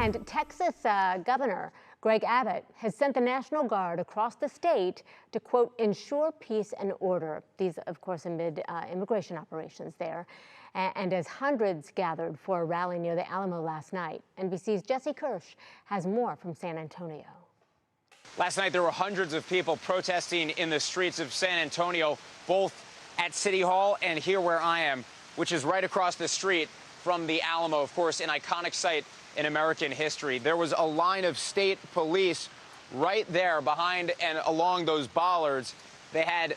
And Texas Governor Greg Abbott has sent the National Guard across the state to, quote, ensure peace and order. These, of course, amid immigration operations there. And as hundreds gathered for a rally near the Alamo last night, NBC's Jesse Kirsch has more from San Antonio. Last night, there were hundreds of people protesting in the streets of San Antonio, both at City Hall and here where I am, which is right across the street from the Alamo, of course, an iconic site in American history. There was a line of state police right there behind and along those bollards. They had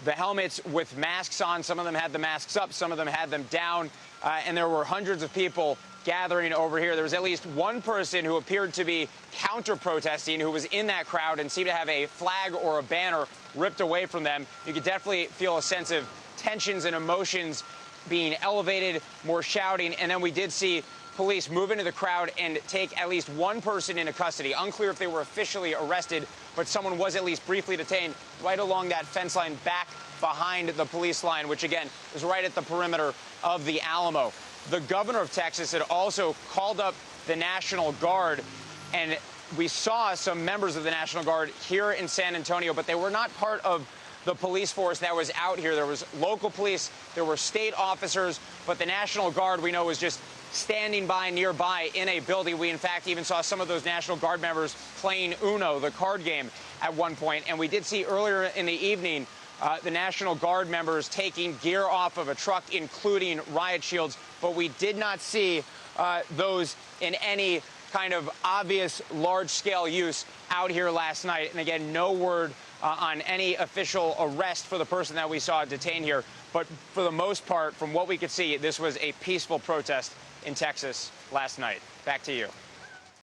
the helmets with masks on. Some of them had the masks up, some of them had them down, and there were hundreds of people gathering over here. There was at least one person who appeared to be counter-protesting who was in that crowd and seemed to have a flag or a banner ripped away from them. You could definitely feel a sense of tensions and emotions being elevated, more shouting, and then we did see police move into the crowd and take at least one person into custody. Unclear if they were officially arrested, but someone was at least briefly detained right along that fence line back behind the police line, which again is right at the perimeter of the Alamo. The governor of Texas had also called up the National Guard, and we saw some members of the National Guard here in San Antonio, but they were not part of the police force that was out here. There was local police, there were state officers, but the National Guard, we know, was just standing by nearby in a building. We, in fact, even saw some of those National Guard members playing Uno, the card game, at one point. And we did see earlier in the evening the National Guard members taking gear off of a truck, including riot shields. But we did not see those in any kind of obvious large-scale use out here last night. And again, no word on any official arrest for the person that we saw detained here. But for the most part, from what we could see, this was a peaceful protest in Texas last night. Back to you.